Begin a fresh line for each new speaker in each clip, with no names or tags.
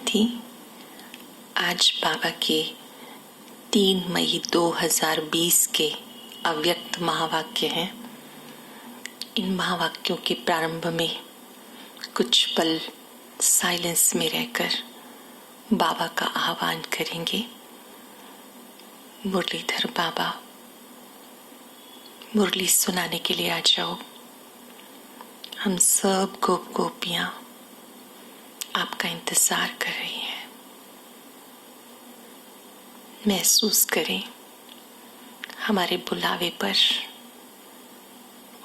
साथी, आज बाबा के 3 मई 2020 के अव्यक्त महावाक्य हैं। इन महावाक्यों के प्रारंभ में कुछ पल साइलेंस में रहकर बाबा का आह्वान करेंगे। मुरलीधर बाबा, मुरली सुनाने के लिए आ जाओ। हम सब गोप गोपियां आपका इंतजार कर रही हैं। महसूस करें हमारे बुलावे पर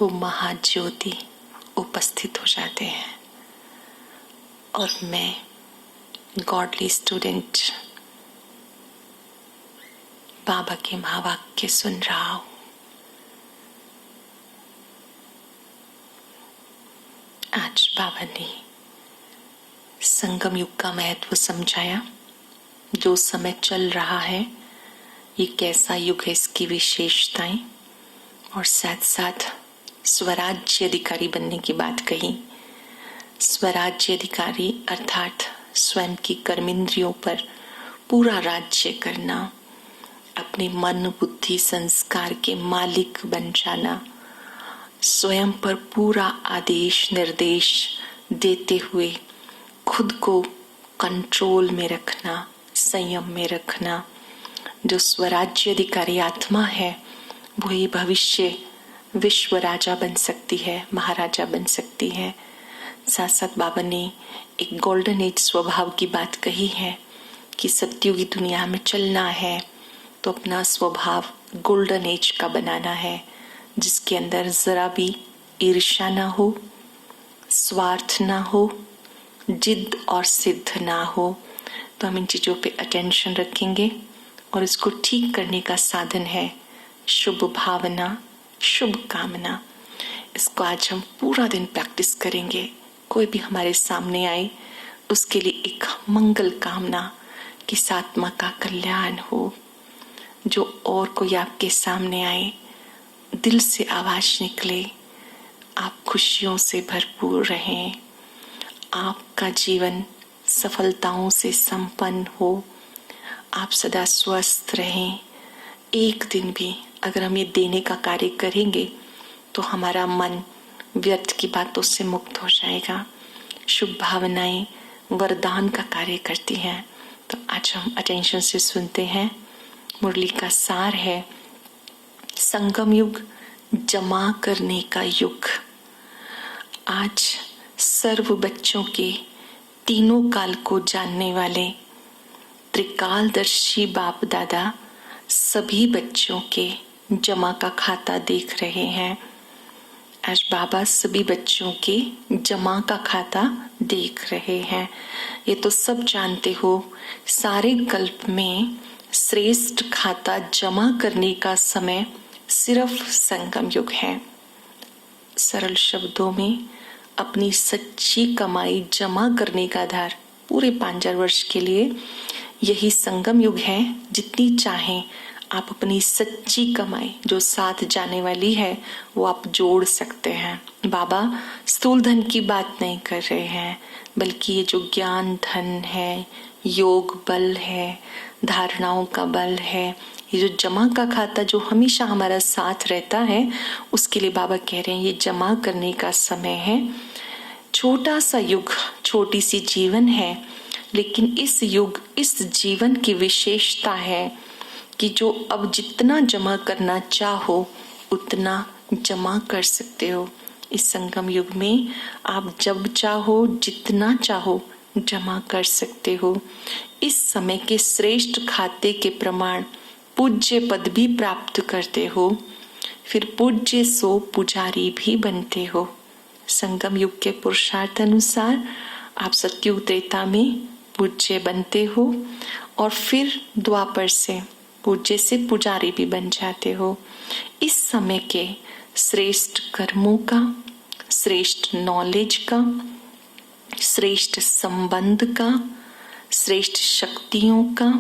वो महाज्योति उपस्थित हो जाते हैं और मैं गॉडली स्टूडेंट बाबा के महावाक्य सुन रहा हूं। आज बाबा ने संगम युग का महत्व समझाया। जो समय चल रहा है ये कैसा युग है, इसकी विशेषताएं, और साथ साथ स्वराज्य अधिकारी बनने की बात कही। स्वराज्य अधिकारी अर्थात स्वयं की कर्मेंद्रियों पर पूरा राज्य करना, अपने मन बुद्धि संस्कार के मालिक बन जाना, स्वयं पर पूरा आदेश निर्देश देते हुए खुद को कंट्रोल में रखना, संयम में रखना। जो स्वराज्य अधिकारी आत्मा है वो ही भविष्य विश्व राजा बन सकती है, महाराजा बन सकती है। साथ साथ बाबा ने एक गोल्डन एज स्वभाव की बात कही है कि सत्युगी दुनिया में चलना है तो अपना स्वभाव गोल्डन एज का बनाना है, जिसके अंदर जरा भी ईर्ष्या ना हो, स्वार्थ ना हो, जिद और सिद्ध ना हो। तो हम इन चीजों पे अटेंशन रखेंगे और इसको ठीक करने का साधन है शुभ भावना, शुभ कामना। इसको आज हम पूरा दिन प्रैक्टिस करेंगे। कोई भी हमारे सामने आए उसके लिए एक मंगल कामना कि आत्मा का कल्याण हो। जो और कोई आपके सामने आए दिल से आवाज निकले, आप खुशियों से भरपूर रहें, आपका जीवन सफलताओं से संपन्न हो, आप सदा स्वस्थ रहें। एक दिन भी अगर हम ये देने का कार्य करेंगे तो हमारा मन व्यर्थ की बातों से मुक्त हो जाएगा। शुभ भावनाएं वरदान का कार्य करती हैं। तो आज हम अटेंशन से सुनते हैं। मुरली का सार है संगम युग, जमा करने का युग। आज सर्व बच्चों के तीनों काल को जानने वाले त्रिकालदर्शी बाप दादा सभी बच्चों के जमा का खाता देख रहे हैं। आज बाबा सभी बच्चों के जमा का खाता देख रहे हैं। ये तो सब जानते हो, सारे कल्प में श्रेष्ठ खाता जमा करने का समय सिर्फ संगम युग है। सरल शब्दों में अपनी सच्ची कमाई जमा करने का आधार पूरे 5000 वर्ष के लिए यही संगम युग है। जितनी चाहें आप अपनी सच्ची कमाई जो साथ जाने वाली है वो आप जोड़ सकते हैं। बाबा स्थूल धन की बात नहीं कर रहे हैं, बल्कि ये जो ज्ञान धन है, योग बल है, धारणाओं का बल है, ये जो जमा का खाता जो हमेशा हमारा साथ रहता है, उसके लिए बाबा कह रहे हैं ये जमा करने का समय है। छोटा सा युग, छोटी सी जीवन है, लेकिन इस युग इस जीवन की विशेषता है कि जो अब जितना जमा करना चाहो उतना जमा कर सकते हो। इस संगम युग में आप जब चाहो जितना चाहो जमा कर सकते हो। इस समय के श्रेष्ठ खाते के प्रमाण पूज्य पद भी प्राप्त करते हो, फिर पूज्य सो पुजारी भी बनते हो। संगम युग के पुरुषार्थ अनुसार आप सत्युग त्रेता में पूज्य बनते हो और फिर द्वापर से पूज्य से पुजारी भी बन जाते हो। इस समय के श्रेष्ठ कर्मों का, श्रेष्ठ नॉलेज का, श्रेष्ठ संबंध का, श्रेष्ठ शक्तियों का,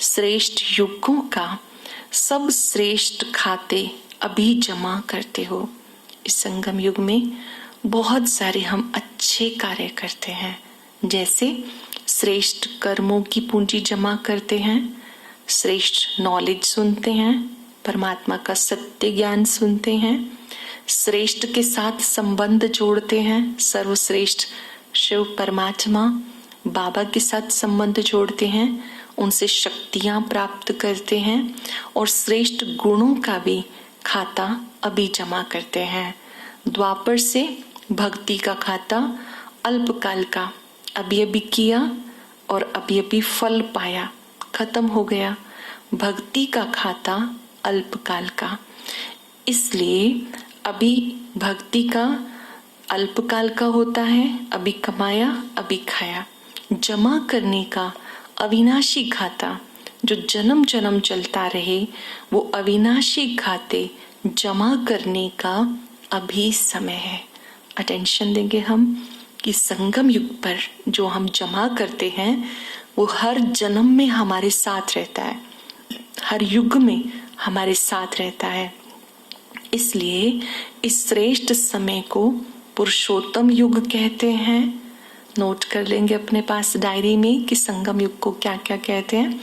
श्रेष्ठ युगों का सब श्रेष्ठ खाते अभी जमा करते हो। इस संगम युग में बहुत सारे हम अच्छे कार्य करते हैं, जैसे श्रेष्ठ कर्मों की पूंजी जमा करते हैं, श्रेष्ठ नॉलेज सुनते हैं, परमात्मा का सत्य ज्ञान सुनते हैं, श्रेष्ठ के साथ संबंध जोड़ते हैं, सर्वश्रेष्ठ शिव परमात्मा बाबा के साथ संबंध जोड़ते हैं, उनसे शक्तियां प्राप्त करते हैं और श्रेष्ठ गुणों का भी खाता अभी जमा करते हैं। द्वापर से भक्ति का खाता अल्पकाल का अभी अभी किया और अभी अभी फल पाया, खत्म हो गया। भक्ति का खाता अल्पकाल का, इसलिए अभी भक्ति का अल्पकाल का होता है, अभी कमाया अभी खाया। जमा करने का अविनाशी खाता जो जन्म जन्म चलता रहे, वो अविनाशी खाते जमा करने का अभी समय है। अटेंशन देंगे हम कि संगम युग पर जो हम जमा करते हैं वो हर जन्म में हमारे साथ रहता है, हर युग में हमारे साथ रहता है। इसलिए इस श्रेष्ठ समय को पुरुषोत्तम युग कहते हैं। नोट कर लेंगे अपने पास डायरी में कि संगम युग को क्या क्या कहते हैं।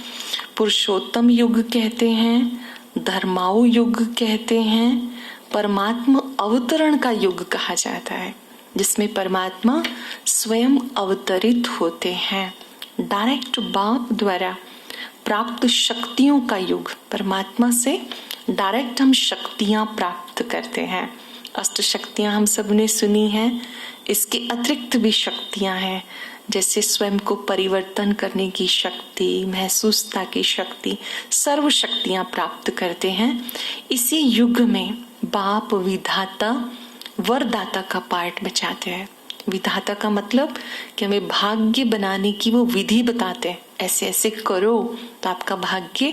पुरुषोत्तम युग कहते हैं, धर्माऊ युग कहते हैं, परमात्मा अवतरण का युग कहा जाता है, जिसमें परमात्मा स्वयं अवतरित होते हैं। डायरेक्ट बाप द्वारा प्राप्त शक्तियों का युग, परमात्मा से डायरेक्ट हम शक्तियां प्राप्त करते हैं। अष्ट शक्तियां हम सबने सुनी हैं, इसके अतिरिक्त भी शक्तियां हैं, जैसे स्वयं को परिवर्तन करने की शक्ति, महसूसता की शक्ति, सर्व शक्तियां प्राप्त करते हैं। इसी युग में बाप विधाता वरदाता का पार्ट बचाते हैं। विधाता का मतलब कि हमें भाग्य बनाने की वो विधि बताते हैं, ऐसे ऐसे करो तो आपका भाग्य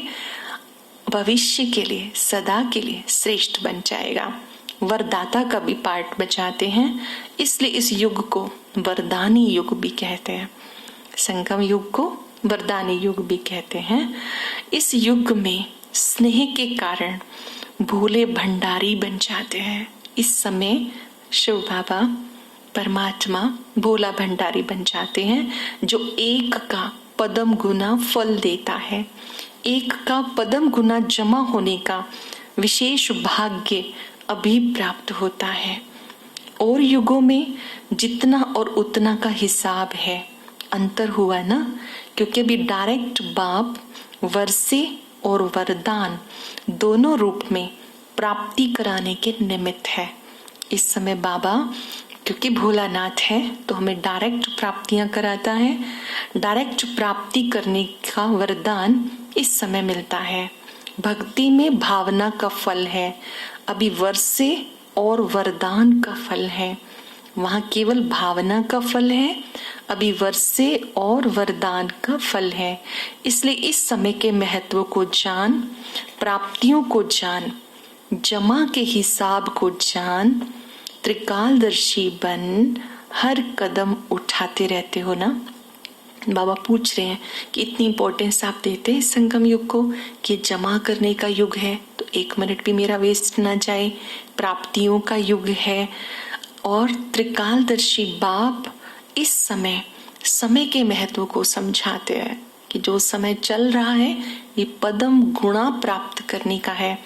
भविष्य के लिए सदा के लिए श्रेष्ठ बन जाएगा। वरदाता का भी पार्ट बचाते हैं, इसलिए इस युग को वरदानी युग भी कहते हैं। संगम युग को वरदानी युग भी कहते हैं। इस युग में स्नेह के कारण भोले भंडारी बन जाते हैं। इस समय शिव बाबा परमात्मा भोला भंडारी बन जाते हैं, जो एक का पदम गुना फल देता है। एक का पदम गुना जमा होने का विशेष भाग्य अभी प्राप्त होता है। और युगों में जितना और उतना का हिसाब है, अंतर हुआ ना, क्योंकि अभी डायरेक्ट बाप वर्षे और वरदान दोनों रूप में प्राप्ति कराने के निमित्त है। इस समय बाबा क्योंकि भोलानाथ है तो हमें डायरेक्ट प्राप्तियां कराता है। डायरेक्ट प्राप्ति करने का वरदान इस समय मिलता है। भक्ति में भावना का फल है, अभी वर्षे और वरदान का फल है। वहां केवल भावना का फल है, अभी वर्षे और वरदान का फल है। इसलिए इस समय के महत्व को जान, प्राप्तियों को जान, जमा के हिसाब को जान, त्रिकालदर्शी बन, हर कदम उठाते रहते हो ना। बाबा पूछ रहे हैं कि इतनी इंपॉर्टेंस आप देते हैं संगम युग को कि जमा करने का युग है, तो 1 मिनट भी मेरा वेस्ट ना जाए। प्राप्तियों का युग है और त्रिकालदर्शी बाप इस समय के महत्व को समझाते हैं कि जो समय चल रहा है ये पदम गुणा प्राप्त करने का है।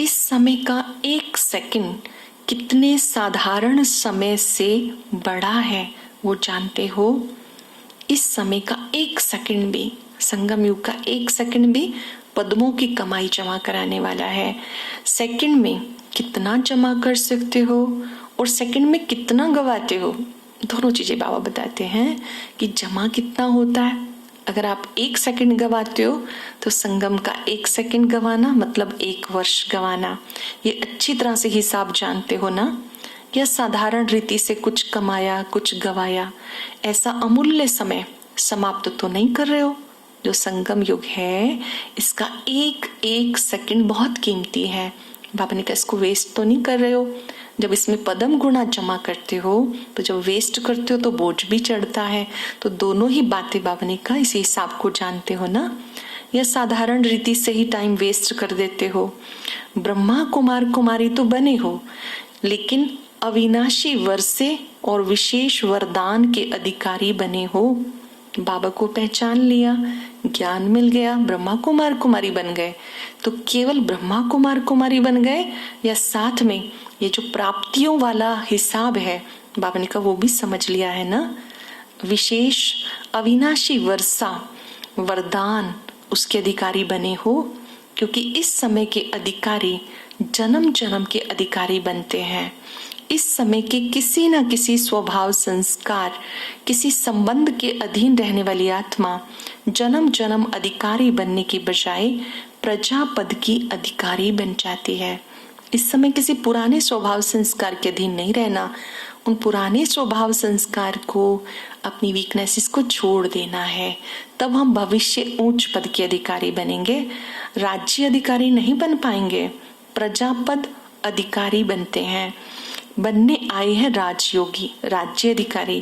इस समय का 1 सेकंड कितने साधारण समय से बड़ा है वो जानते हो। इस समय का 1 सेकंड भी, संगम युग का 1 सेकंड भी पद्मों की कमाई जमा कराने वाला है। सेकंड में कितना जमा कर सकते हो और सेकंड में कितना गवाते हो, दोनों चीजें बाबा बताते हैं कि जमा कितना होता है। अगर आप 1 सेकंड गवाते हो तो संगम का 1 सेकंड गवाना मतलब 1 वर्ष गवाना। ये अच्छी तरह से हिसाब जानते हो ना। या साधारण रीति से कुछ कमाया कुछ गवाया, ऐसा अमूल्य समय समाप्त तो नहीं कर रहे हो। जो संगम युग है इसका 1 सेकंड बहुत कीमती है। बाबा ने कहा इसको वेस्ट तो नहीं कर रहे हो। जब इसमें पदम गुणा जमा करते हो तो जब वेस्ट करते हो तो बोझ भी चढ़ता है। तो दोनों ही बातें बाबा ने कहा, इसी हिसाब को जानते हो ना। या साधारण रीति से ही टाइम वेस्ट कर देते हो। ब्रह्मा कुमार कुमारी तो बने हो, लेकिन अविनाशी वर्षे और विशेष वरदान के अधिकारी बने हो। बाबा को पहचान लिया, ज्ञान मिल गया, ब्रह्मा कुमार कुमारी बन गए। तो केवल ब्रह्मा कुमार कुमारी बन गए या साथ में ये जो प्राप्तियों वाला हिसाब है, बाबा ने कहा वो भी समझ लिया है ना। विशेष अविनाशी वर्षा वरदान उसके अधिकारी बने हो, क्योंकि इस समय के अधिकारी जन्म जन्म के अधिकारी बनते हैं। इस समय के किसी न किसी स्वभाव संस्कार, किसी संबंध के अधीन रहने वाली आत्मा जन्म जन्म अधिकारी बनने की बजाय प्रजापद की अधिकारी बन जाती है। इस समय किसी पुराने स्वभाव संस्कार के अधीन नहीं रहना, उन पुराने स्वभाव संस्कार को, अपनी वीकनेसेस को छोड़ देना है। तब हम भविष्य उच्च पद के अधिकारी बनेंगे। राज्य अधिकारी नहीं बन पाएंगे, प्रजापद अधिकारी बनते हैं। बनने आए हैं राजयोगी, राज्य अधिकारी,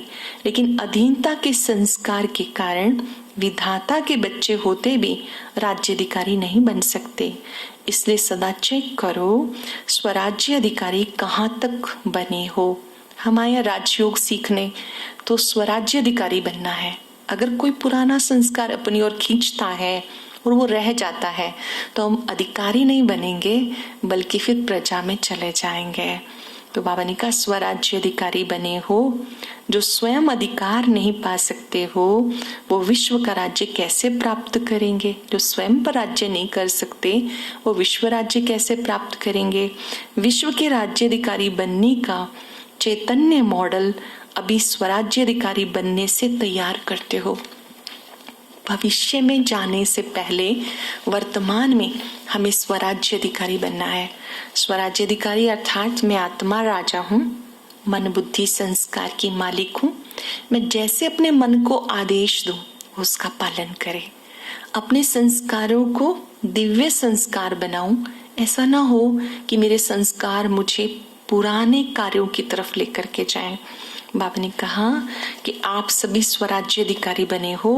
लेकिन अधीनता के संस्कार के कारण विधाता के बच्चे होते भी राज्य अधिकारी नहीं बन सकते। इसलिए सदा चेक करो स्वराज्य अधिकारी कहाँ तक बने हो। हमारे राजयोग सीखने तो स्वराज्य अधिकारी बनना है। अगर कोई पुराना संस्कार अपनी ओर खींचता है और वो रह जाता है तो हम अधिकारी नहीं बनेंगे, बल्कि फिर प्रजा में चले जाएंगे। तो बाबा ने कहा स्वराज्य अधिकारी बने हो। जो स्वयं अधिकार नहीं पा सकते हो वो विश्व का राज्य कैसे प्राप्त करेंगे। जो स्वयं पर राज्य नहीं कर सकते वो विश्व राज्य कैसे प्राप्त करेंगे। विश्व के राज्य अधिकारी बनने का चैतन्य मॉडल अभी स्वराज्य अधिकारी बनने से तैयार करते हो। भविष्य में जाने से पहले वर्तमान में हमें स्वराज्य अधिकारी बनना है। स्वराज्य अधिकारी अर्थात मैं आत्मा राजा हूँ, मन बुद्धि संस्कार की मालिक हूँ। मैं जैसे अपने मन को आदेश दूँ उसका पालन करे, अपने संस्कारों को दिव्य संस्कार बनाऊं। ऐसा ना हो कि मेरे संस्कार मुझे पुराने कार्यों की तरफ लेकर के जाएं। बाबा ने कहा कि आप सभी स्वराज्य अधिकारी बने हो।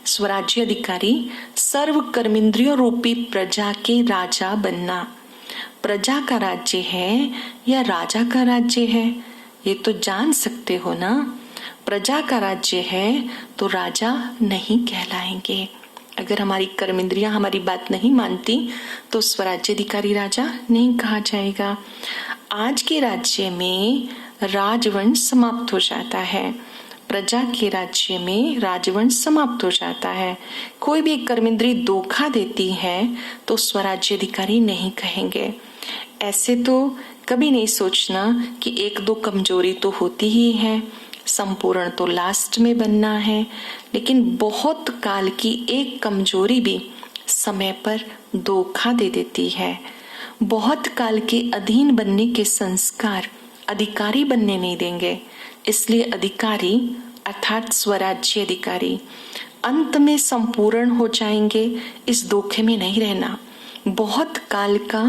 स्वराज्य अधिकारी सर्व कर्मेंद्रियों रूपी प्रजा के राजा बनना। प्रजा का राज्य है या राजा का राज्य है, ये तो जान सकते हो ना। प्रजा का राज्य है तो राजा नहीं कहलाएंगे। अगर हमारी कर्मेंद्रियां हमारी बात नहीं मानती तो स्वराज्य अधिकारी राजा नहीं कहा जाएगा। आज के राज्य में राजवंश समाप्त हो जाता है, प्रजा के राज्य में राजवंश समाप्त हो जाता है। कोई भी कर्मेंद्री धोखा देती है तो स्वराज्य अधिकारी नहीं कहेंगे। ऐसे तो कभी नहीं सोचना कि एक दो कमजोरी तो होती ही है, संपूर्ण तो लास्ट में बनना है, लेकिन बहुत काल की एक कमजोरी भी समय पर धोखा दे देती है। बहुत काल के अधीन बनने के संस्कार अधिकारी बनने नहीं देंगे। इसलिए अधिकारी अर्थात स्वराज्य अधिकारी अंत में संपूर्ण हो जाएंगे, इस धोखे में नहीं रहना। बहुत काल का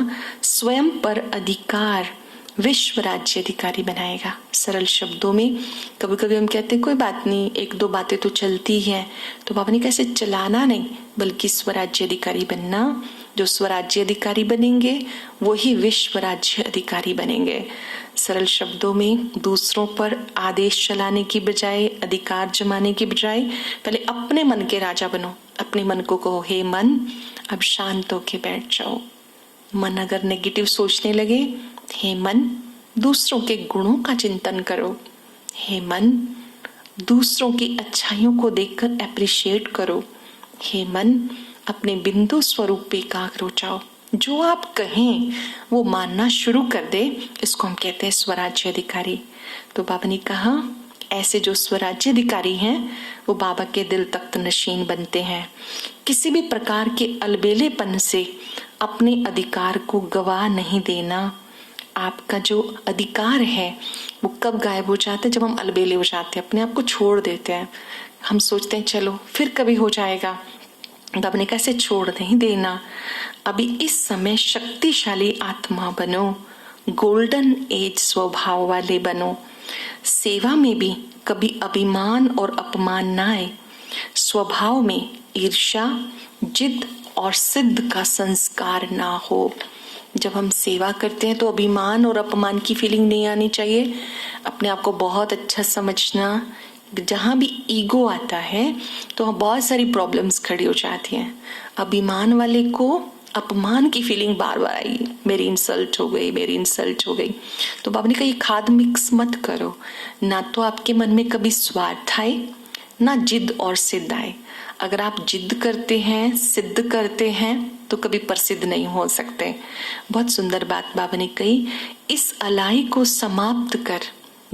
स्वयं पर अधिकार विश्व राज्य अधिकारी बनाएगा। सरल शब्दों में कभी कभी हम कहते हैं कोई बात नहीं, एक दो बातें तो चलती हैं, तो बाबा ने कैसे चलाना नहीं बल्कि स्वराज्य अधिकारी बनना। जो स्वराज्य अधिकारी बनेंगे वो ही विश्व राज्य अधिकारी बनेंगे। सरल शब्दों में दूसरों पर आदेश चलाने की बजाय, अधिकार जमाने की बजाय पहले अपने मन के राजा बनो। अपने मन को कहो हे मन अब शांत होके बैठ जाओ। मन अगर नेगेटिव सोचने लगे, हे मन दूसरों के गुणों का चिंतन करो। हे मन दूसरों की अच्छाइयों को देखकर एप्रिशिएट करो। हे मन अपने बिंदु स्वरूप पे एकाग्र हो जाओ। जो आप कहें वो मानना शुरू कर दे, इसको हम कहते हैं स्वराज्य अधिकारी। तो बाबा ने कहा ऐसे जो स्वराज्य अधिकारी हैं वो बाबा के दिल तख्त नशीन बनते हैं। किसी भी प्रकार के अलबेलेपन से अपने अधिकार को गवा नहीं देना। आपका जो अधिकार है वो कब गायब हो जाता है, जब हम अलबेले हो जाते हैं, अपने आप को छोड़ देते हैं। हम सोचते हैं चलो फिर कभी हो जाएगा। बाबा ने कैसे छोड़ नहीं देना। अभी इस समय शक्तिशाली आत्मा बनो, गोल्डन एज स्वभाव वाले बनो। सेवा में भी कभी अभिमान और अपमान ना आए। स्वभाव में ईर्ष्या, जिद और सिद्ध का संस्कार ना हो। जब हम सेवा करते हैं तो अभिमान और अपमान की फीलिंग नहीं आनी चाहिए। अपने आप को बहुत अच्छा समझना जहाँ भी ईगो आता है तो बहुत सारी प्रॉब्लम्स खड़ी हो जाती हैं। अभिमान वाले को अपमान की फीलिंग बार बार आएगी, मेरी इंसल्ट हो गई, मेरी इंसल्ट हो गई। तो बाबा ने कहा ये खाद मिक्स मत करो, ना तो आपके मन में कभी स्वार्थ आए, ना जिद और सिद्ध आए। अगर आप जिद करते हैं, सिद्ध करते हैं तो कभी प्रसिद्ध नहीं हो सकते। बहुत सुंदर बात बाबा ने कही, इस अलाई को समाप्त कर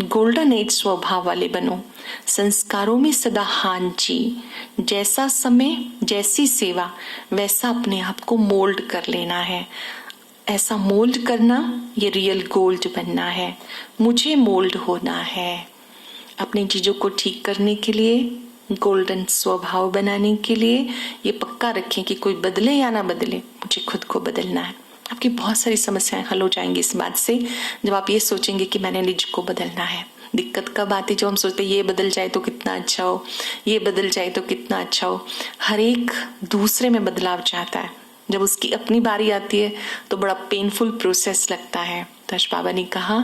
गोल्डन एज स्वभाव वाले बनो, संस्कारों में सदा हां जी, जैसा समय जैसी सेवा वैसा अपने आप को मोल्ड कर लेना है। ऐसा मोल्ड करना, ये रियल गोल्ड बनना है। मुझे मोल्ड होना है अपनी चीजों को ठीक करने के लिए, गोल्डन स्वभाव बनाने के लिए। ये पक्का रखें कि कोई बदले या ना बदले, मुझे खुद को बदलना है। आपकी बहुत सारी समस्याएं हल हो जाएंगी इस बात से, जब आप ये सोचेंगे कि मैंने निज को बदलना है। दिक्कत कब आती है? जब हम सोचते हैं ये बदल जाए तो कितना अच्छा हो, ये बदल जाए तो कितना अच्छा हो। हर एक दूसरे में बदलाव चाहता है, जब उसकी अपनी बारी आती है तो बड़ा पेनफुल प्रोसेस लगता है। तो आज बाबा ने कहा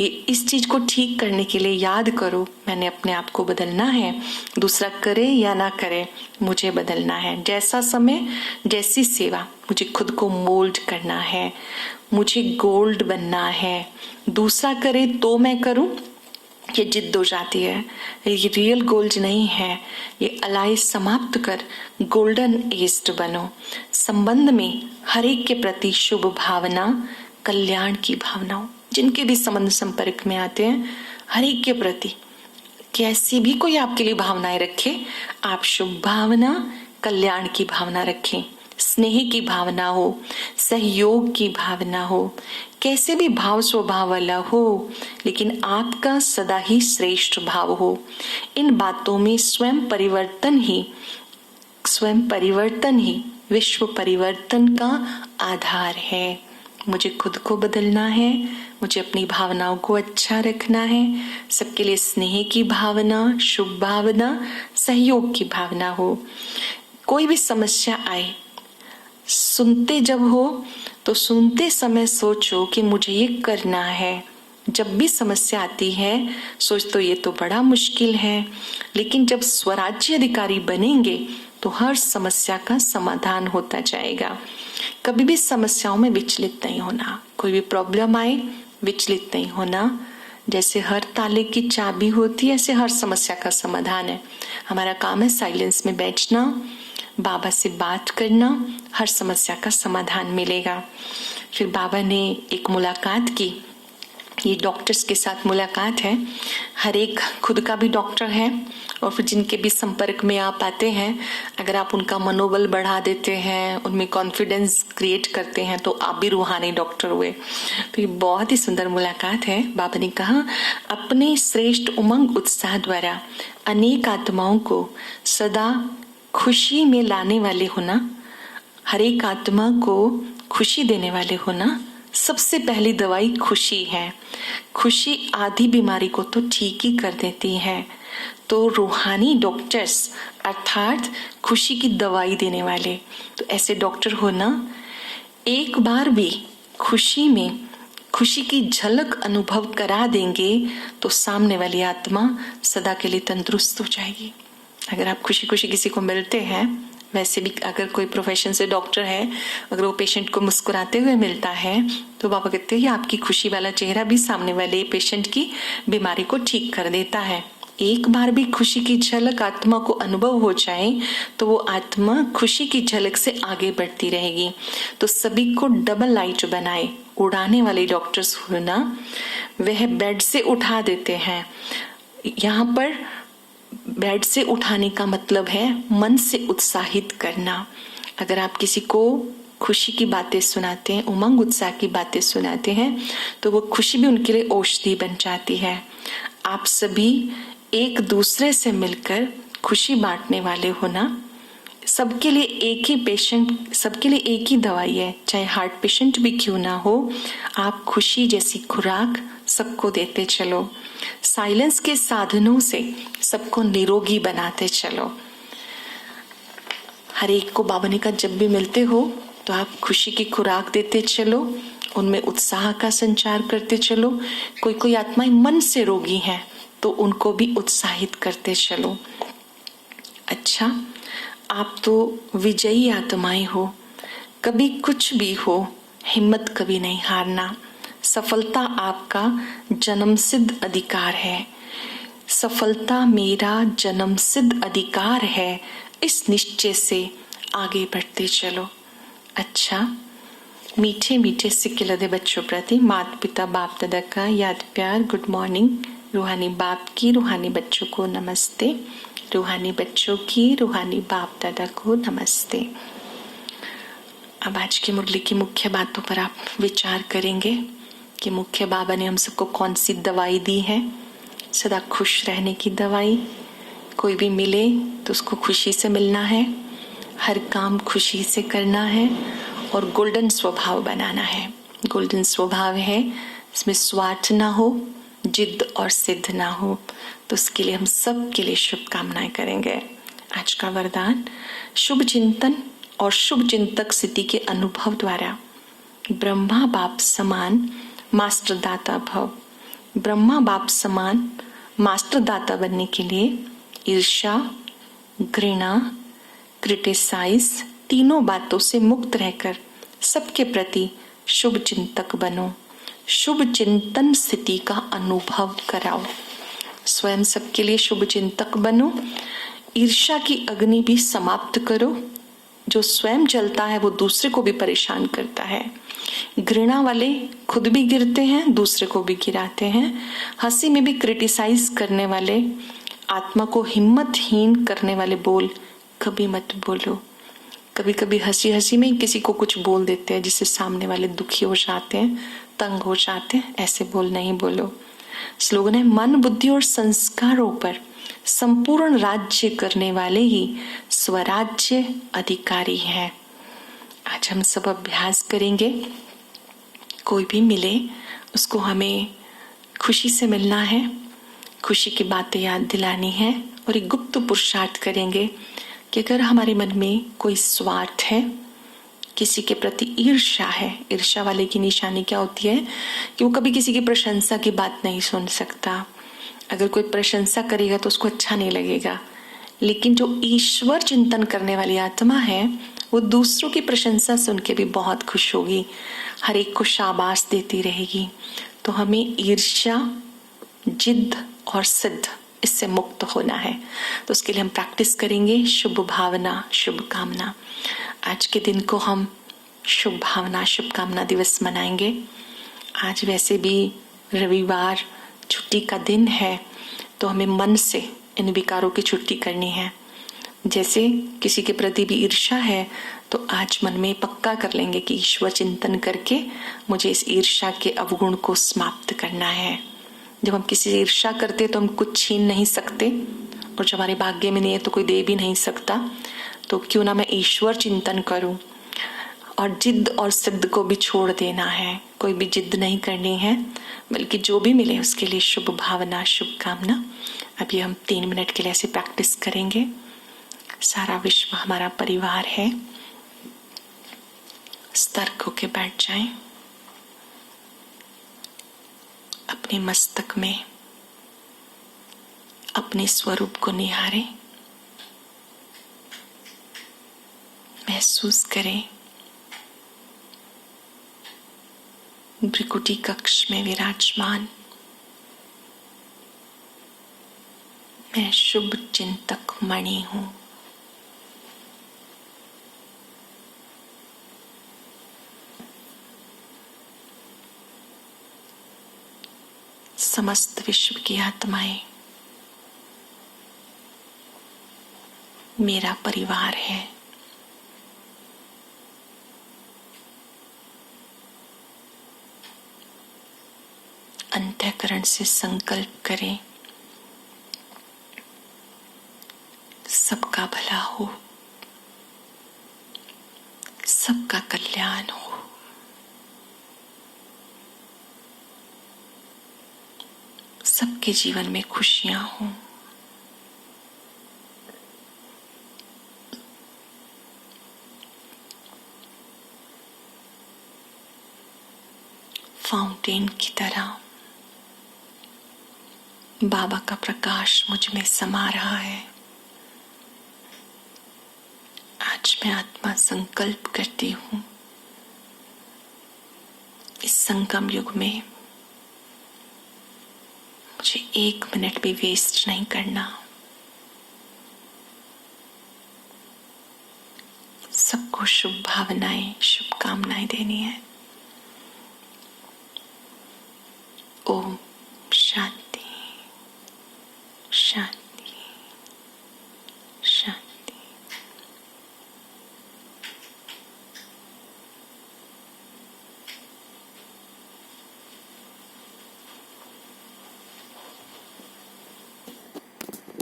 ये इस चीज को ठीक करने के लिए याद करो, मैंने अपने आप को बदलना है। दूसरा करे या ना करे, मुझे बदलना है। जैसा समय जैसी सेवा, मुझे खुद को मोल्ड करना है, मुझे गोल्ड बनना है। दूसरा करे तो मैं करूं, ये जिद हो जाती है, ये रियल गोल्ड नहीं है। ये अलाई समाप्त कर गोल्डन एस्ट बनो। संबंध में हर एक के प्रति शुभ भावना, कल्याण की भावना, जिनके भी संबंध संपर्क में आते हैं हर एक के प्रति कैसी भी कोई आपके लिए भावनाएं रखे, आप शुभ भावना, कल्याण की भावना रखें। स्नेह की भावना हो, सहयोग की भावना हो, कैसे भी भाव स्वभाव वाला हो, लेकिन आपका सदा ही श्रेष्ठ भाव हो। इन बातों में स्वयं परिवर्तन ही विश्व परिवर्तन का आधार है। मुझे खुद को बदलना है, मुझे अपनी भावनाओं को अच्छा रखना है, सबके लिए स्नेह की भावना, शुभ भावना, सहयोग की भावना हो। कोई भी समस्या आए, सुनते जब हो तो सुनते समय सोचो कि मुझे ये करना है। जब भी समस्या आती है सोच तो ये तो बड़ा मुश्किल है, लेकिन जब स्वराज्य अधिकारी बनेंगे तो हर समस्या का समाधान होता जाएगा। कभी भी समस्याओं में विचलित नहीं होना, कोई भी प्रॉब्लम आए विचलित नहीं होना। जैसे हर ताले की चाबी होती है, ऐसे हर समस्या का समाधान है। हमारा काम है साइलेंस में बैठना, बाबा से बात करना, हर समस्या का समाधान मिलेगा। फिर बाबा ने एक मुलाकात की, ये डॉक्टर्स के साथ मुलाकात है। हर एक खुद का भी डॉक्टर है और फिर जिनके भी संपर्क में आप आते हैं, अगर आप उनका मनोबल बढ़ा देते हैं, उनमें कॉन्फिडेंस क्रिएट करते हैं, तो आप भी रूहानी डॉक्टर हुए। तो ये बहुत ही सुंदर मुलाकात है। बाबा ने कहा अपने श्रेष्ठ उमंग उत्साह द्वारा अनेक आत्माओं को सदा खुशी में लाने वाले होना, हर एक आत्मा को खुशी देने वाले होना। सबसे पहली दवाई खुशी है। खुशी आधी बीमारी को तो ठीक ही कर देती है। तो रूहानी डॉक्टर्स अर्थात खुशी की दवाई देने वाले, तो ऐसे डॉक्टर होना। एक बार भी खुशी में खुशी की झलक अनुभव करा देंगे तो सामने वाली आत्मा सदा के लिए तंदुरुस्त हो जाएगी। अगर आप खुशी खुशी किसी को मिलते हैं, वैसे भी अगर कोई प्रोफेशन से डॉक्टर है, अगर वो पेशेंट को मुस्कुराते हुए मिलता है तो बाबा कहते हैं आपकी खुशी वाला चेहरा भी सामने वाले पेशेंट की बीमारी को ठीक कर देता है। एक बार भी खुशी की झलक आत्मा को अनुभव हो जाए तो वो आत्मा खुशी की झलक से आगे बढ़ती रहेगी। तो सभी को डबल लाइट बनाए उड़ाने वाले डॉक्टर्स होना। वह बेड से उठा देते हैं। यहाँ पर बेड से उठाने का मतलब है मन से उत्साहित करना। अगर आप किसी को खुशी की बातें सुनाते हैं, उमंग उत्साह की बातें सुनाते हैं, तो वो खुशी भी उनके लिए औषधि बन जाती है। आप सभी एक दूसरे से मिलकर खुशी बांटने वाले होना। सबके लिए एक ही पेशेंट, सबके लिए एक ही दवाई है, चाहे हार्ट पेशेंट भी क्यों ना हो। आप खुशी जैसी खुराक सबको देते चलो। साइलेंस के साधनों से सबको निरोगी बनाते चलो। हर एक को बाबा ने कहा जब भी मिलते हो तो आप खुशी की खुराक देते चलो, उनमें उत्साह का संचार करते चलो। कोई कोई आत्माएं मन से रोगी हैं, तो उनको भी उत्साहित करते चलो। अच्छा, आप तो विजयी आत्माएं हो, कभी कुछ भी हो हिम्मत कभी नहीं हारना। सफलता आपका जन्मसिद्ध अधिकार है। सफलता मेरा जन्मसिद्ध अधिकार है, इस निश्चय से आगे बढ़ते चलो। अच्छा, मीठे मीठे सिक्के लदे बच्चों प्रति माता पिता बाप दादा का याद प्यार, गुड मॉर्निंग। रूहानी बाप की रूहानी बच्चों को नमस्ते। रूहानी बच्चों की रूहानी बाप दादा को नमस्ते। अब आज की मुरली की मुख्य बातों पर आप विचार करेंगे कि मुख्य बाबा ने हम सबको कौन सी दवाई दी है। सदा खुश रहने की दवाई। कोई भी मिले तो उसको खुशी से मिलना है, हर काम खुशी से करना है और गोल्डन स्वभाव बनाना है। गोल्डन स्वभाव है इसमें स्वार्थ ना हो, जिद और सिद्ध ना हो। तो उसके लिए हम सब के लिए शुभकामनाएं करेंगे। आज का वरदान, शुभ चिंतन और शुभ चिंतक स्थिति के अनुभव द्वारा ब्रह्मा बाप समान मास्टर दाता भव। ब्रह्मा बाप समान मास्टर दाता बनने के लिए ईर्ष्या, घृणा, क्रिटिसाइज तीनों बातों से मुक्त रहकर सबके प्रति शुभ चिंतक बनो। शुभ चिंतन स्थिति का अनुभव कराओ। स्वयं सबके लिए शुभ चिंतक बनो। ईर्ष्या की अग्नि भी समाप्त करो। जो स्वयं जलता है वो दूसरे को भी परेशान करता है। घृणा वाले खुद भी गिरते हैं, दूसरे को भी गिराते हैं। हंसी में भी क्रिटिसाइज करने वाले, आत्मा को हिम्मतहीन करने वाले बोल कभी मत बोलो। कभी कभी हंसी हंसी में किसी को कुछ बोल देते हैं जिससे सामने वाले दुखी हो जाते हैं, तंग हो जाते हैं। ऐसे बोल नहीं बोलो। स्लोगन है, मन बुद्धि और संस्कारों पर संपूर्ण राज्य करने वाले ही स्वराज्य अधिकारी हैं। आज हम सब अभ्यास करेंगे। कोई भी मिले उसको हमें खुशी से मिलना है, खुशी की बातें याद दिलानी है और एक गुप्त पुरुषार्थ करेंगे कि अगर हमारे मन में कोई स्वार्थ है, किसी के प्रति ईर्ष्या है, ईर्ष्या वाले की निशानी क्या होती है कि वो कभी किसी की प्रशंसा की बात नहीं सुन सकता। अगर कोई प्रशंसा करेगा तो उसको अच्छा नहीं लगेगा। लेकिन जो ईश्वर चिंतन करने वाली आत्मा है वो दूसरों की प्रशंसा सुन के भी बहुत खुश होगी, हर एक को शाबाश देती रहेगी। तो हमें ईर्ष्या, जिद और सिद्ध इससे मुक्त होना है। तो उसके लिए हम प्रैक्टिस करेंगे शुभ भावना शुभ कामना। आज के दिन को हम शुभ भावना शुभ कामना दिवस मनाएंगे। आज वैसे भी रविवार छुट्टी का दिन है, तो हमें मन से इन विकारों की छुट्टी करनी है। जैसे किसी के प्रति भी ईर्ष्या है तो आज मन में पक्का कर लेंगे कि ईश्वर चिंतन करके मुझे इस ईर्ष्या के अवगुण को समाप्त करना है। जब हम किसी से ईर्ष्या करते तो हम कुछ छीन नहीं सकते, और जब हमारे भाग्य में नहीं है तो कोई दे भी नहीं सकता। तो क्यों ना मैं ईश्वर चिंतन करूं। और जिद और सिद्ध को भी छोड़ देना है, कोई भी जिद नहीं करनी है, बल्कि जो भी मिले उसके लिए शुभ भावना शुभ कामना। अभी हम 3 मिनट के लिए ऐसे प्रैक्टिस करेंगे। सारा विश्व हमारा परिवार है। सतर्क होके बैठ जाएं। अपने मस्तक में अपने स्वरूप को निहारें, महसूस करें। भ्रिकुटी कक्ष में विराजमान मैं शुभ चिंतक मणि हूं। समस्त विश्व की आत्माएं मेरा परिवार है। अंतःकरण से संकल्प करें, सबका भला हो, सबका कल्याण हो। सबके जीवन में खुशियां हों। फाउंटेन की तरह बाबा का प्रकाश मुझ में समा रहा है। आज मैं आत्मा संकल्प करती हूँ, इस संगम युग में मुझे 1 मिनट भी वेस्ट नहीं करना। सबको शुभ भावनाएं, शुभकामनाएं देनी है। ओम